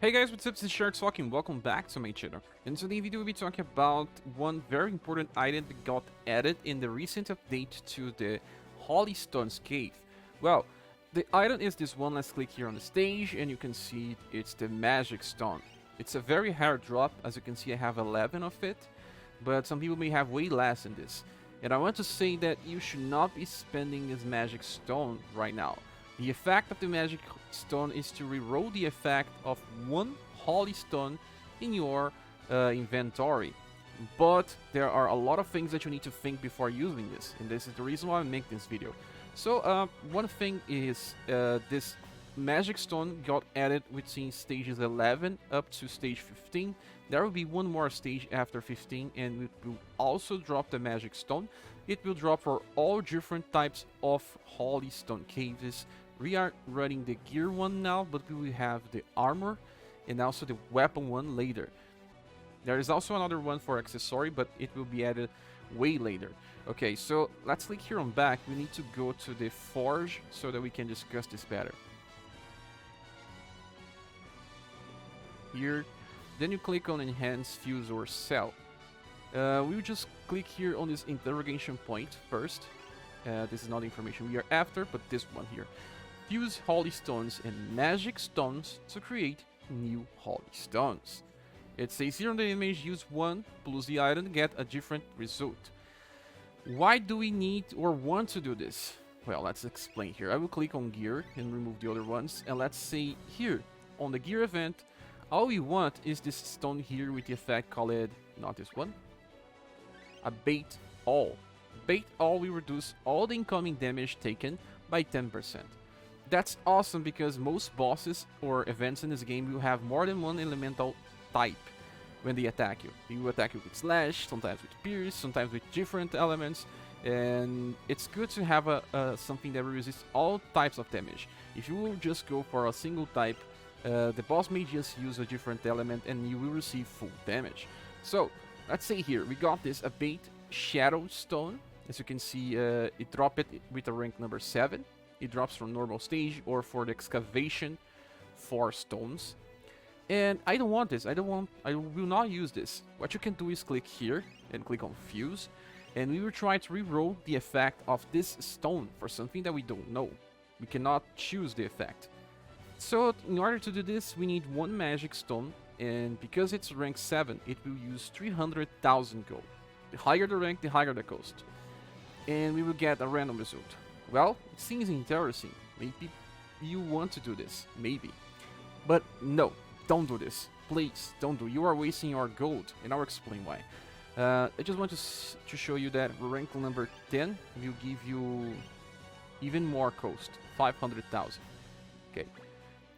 Hey guys, what's up? This is Shark talking. Welcome back to my channel. In today's video, we'll be talking about one very important item that got added in the recent update to the Holy Stones cave. Well, the item is this one. Let's click here on the stage, and you can see it's the Magic Stone. It's a very hard drop. As you can see, I have 11 of it, but some people may have way less than this. And I want to say that you should not be spending this Magic Stone right now. The effect of the Magic Stone is to reroll the effect of one Holy Stone in your inventory. But there are a lot of things that you need to think before using this, and this is the reason why I make this video. So one thing is this Magic Stone got added between stages 11 up to stage 15. There will be one more stage after 15, and it will also drop the Magic Stone. It will drop for all different types of Holy Stone caves. We are running the gear one now, but we will have the armor and also the weapon one later. There is also another one for accessory, but it will be added way later. Okay, so let's click here on back. We need to go to the forge so that we can discuss this better. Here, then you click on enhance, fuse or sell. We will just click here on this interrogation point first. This is not the information we are after, but this one here. Fuse Holy Stones and Magic Stones to create new Holy Stones. It says here on the image, use one plus the item to get a different result. Why do we need or want to do this? Well, let's explain here. I will click on gear and remove the other ones, and let's say here on the gear event, all we want is this stone here with the effect called, not this one, Abate All. Abate All will reduce all the incoming damage taken by 10%. That's awesome because most bosses or events in this game will have more than one elemental type when they attack you. They will attack you with slash, sometimes with pierce, sometimes with different elements, and it's good to have something that will resist all types of damage. If you will just go for a single type, the boss may just use a different element and you will receive full damage. So let's say here we got this Abate Shadow Stone. As you can see, it dropped it with a rank number 7. It drops from normal stage or for the excavation 4 stones. And I don't want this. I will not use this. What you can do is click here and click on fuse, and we will try to reroll the effect of this stone for something that we don't know. We cannot choose the effect. So in order to do this, we need one Magic Stone, and because it's rank 7, it will use 300,000 gold. The higher the rank, the higher the cost. And we will get a random result. Well, it seems interesting. Maybe you want to do this. Maybe. But no, don't do this. Please, don't do it. You are wasting your gold, and I'll explain why. I just want to show you that rank number 10 will give you even more cost. 500,000. Okay.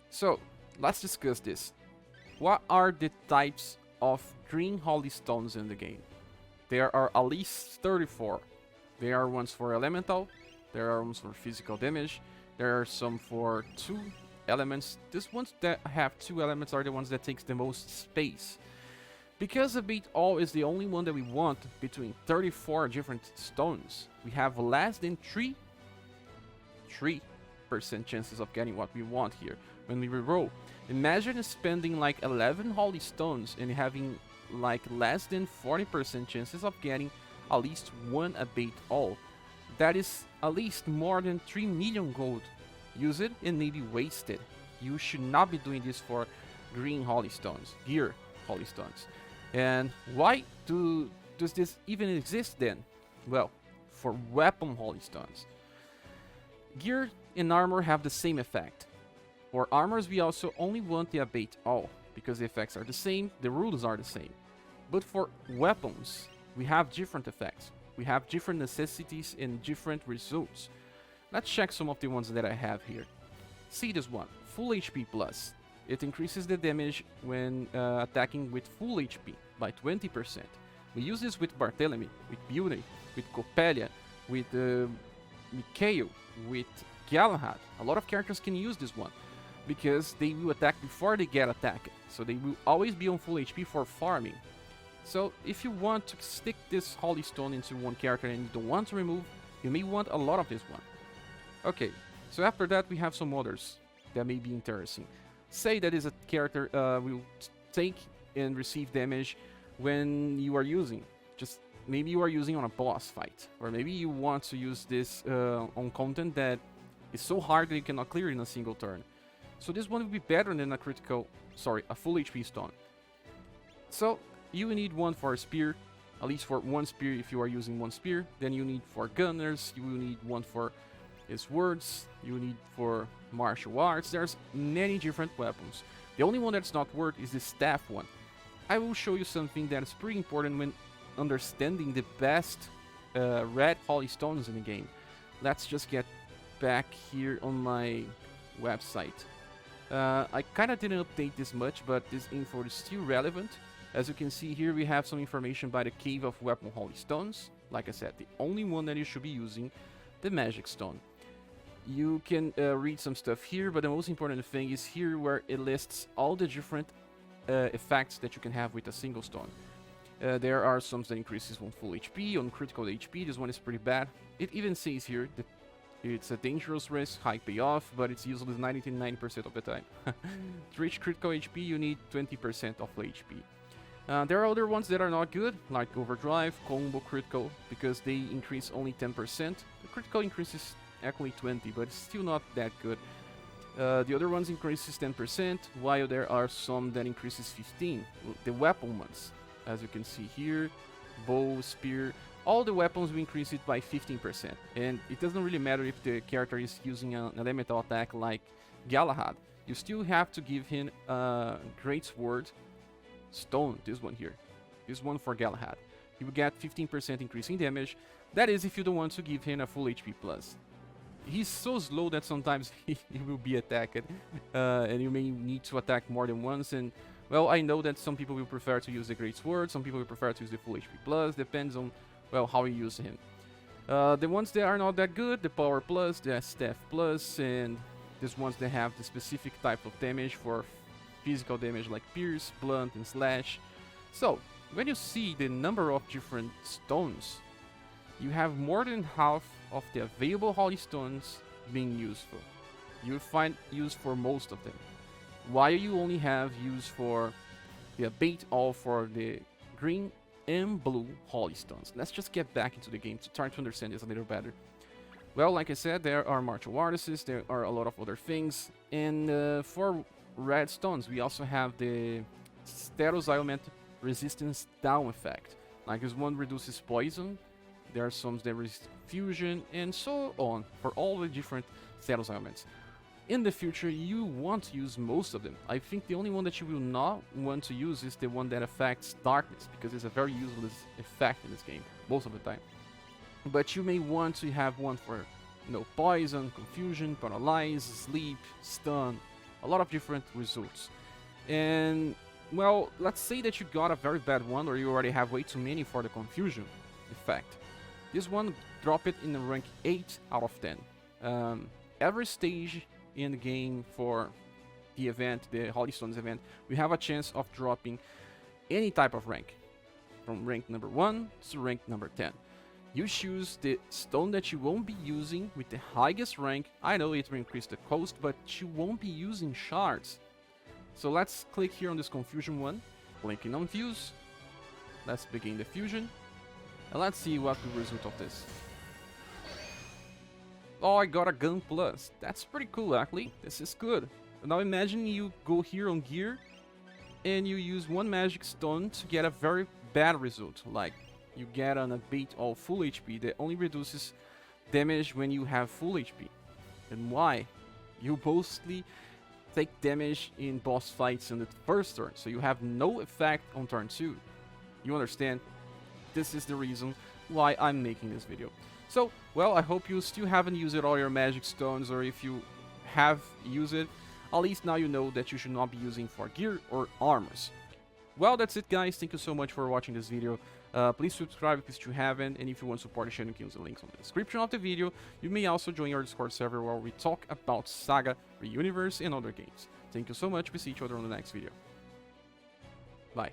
So, let's discuss this. What are the types of green Holy Stones in the game? There are at least 34. There are ones for elemental. There are ones for physical damage. There are some for 2 elements. These ones that have 2 elements are the ones that takes the most space. Because Abate All is the only one that we want between 34 different stones, we have less than 3% chances of getting what we want here when we reroll. Imagine spending like 11 Holy Stones and having like less than 40% chances of getting at least one Abate All. That is at least more than 3 million gold. Use it and maybe waste it. You should not be doing this for green Holy Stones, gear Holy Stones. And why does this even exist then? Well, for weapon Holy Stones. Gear and armor have the same effect. For armors, we also only want the Abate All, because the effects are the same, the rules are the same. But for weapons, we have different effects. We have different necessities and different results. Let's check some of the ones that I have here. See this one, full HP plus. It increases the damage when attacking with full HP by 20%. We use this with Barthélemy, with Beauty, with Coppelia, with Mikhail, with Galahad. A lot of characters can use this one because they will attack before they get attacked. So they will always be on full HP for farming. So if you want to stick this Holy Stone into one character and you don't want to remove, you may want a lot of this one. Okay, so after that we have some others that may be interesting. say that is a character will take and receive damage when you are using. Just maybe you are using on a boss fight, or maybe you want to use this on content that is so hard that you cannot clear it in a single turn. So this one will be better than a a full HP stone. So you need one for a spear, at least for one spear if you are using one spear. Then you need for gunners, you will need one for swords, you need for martial arts. There's many different weapons. The only one that's not worth is the staff one. I will show you something that is pretty important when understanding the best red holy stones in the game. Let's just get back here on my website. I kinda didn't update this much, but this info is still relevant. As you can see here, we have some information by the Cave of Weapon Holy Stones. Like I said, the only one that you should be using, the Magic Stone. You can read some stuff here, but the most important thing is here where it lists all the different effects that you can have with a single stone. There are some that increases on full HP, on critical HP. This one is pretty bad. It even says here that it's a dangerous risk, high payoff, but it's usually 99% of the time. To reach critical HP, you need 20% of HP. There are other ones that are not good, like Overdrive, Combo, Critical, because they increase only 10%. The critical increases actually 20, but it's still not that good. The other ones increases 10%, while there are some that increases 15. The weapon ones, as you can see here, bow, spear, all the weapons will increase it by 15%. And it doesn't really matter if the character is using an elemental attack like Galahad. You still have to give him a Great Sword Stone, this one here. This one for Galahad. He will get 15% increase in damage. That is if you don't want to give him a full HP plus. He's so slow that sometimes he will be attacked, and you may need to attack more than once. And well, I know that some people will prefer to use the Great Sword, some people will prefer to use the full HP plus. Depends on, well, how you use him. The ones that are not that good, the Power Plus, the Staff Plus, and these ones that have the specific type of damage for physical damage like Pierce, Blunt, and Slash. So, when you see the number of different stones, you have more than half of the available holy stones being useful. You'll find use for most of them, while you only have use for the Abate all for the green and blue holy stones. Let's just get back into the game to try to understand this a little better. Well, like I said, there are martial artists, there are a lot of other things, and for red stones we also have the status element resistance down effect. Like this one reduces poison, there are some that resist fusion, and so on for all the different status elements. In the future you want to use most of them. I think the only one that you will not want to use is the one that affects darkness, because it's a very useless effect in this game most of the time. But you may want to have one for, you know, poison, confusion, paralyze, sleep, stun, a lot of different results. And well, let's say that you got a very bad one, or you already have way too many for the confusion effect. This one, drop it in the rank 8 out of 10. Every stage in the game for the event, the Holy Stones event, we have a chance of dropping any type of rank, from rank number 1 to rank number 10. You choose the stone that you won't be using with the highest rank. I know it will increase the cost, but you won't be using shards. So let's click here on this confusion one, clicking on fuse. Let's begin the fusion, and let's see what the result of this. Oh, I got a gun plus. That's pretty cool actually. This is good. Now imagine you go here on gear and you use one magic stone to get a very bad result, like you get an Abate all full HP that only reduces damage when you have full HP. And why? You mostly take damage in boss fights in the first turn, so you have no effect on turn 2. You understand? This is the reason why I'm making this video. So, well, I hope you still haven't used all your magic stones, or if you have used it, at least now you know that you should not be using for gear or armors. Well, that's it guys, thank you so much for watching this video. Please subscribe if you haven't, and if you want to support the channel, you can use the links on the description of the video. You may also join our Discord server where we talk about SaGa, the universe, and other games. Thank you so much, we see each other on the next video. Bye.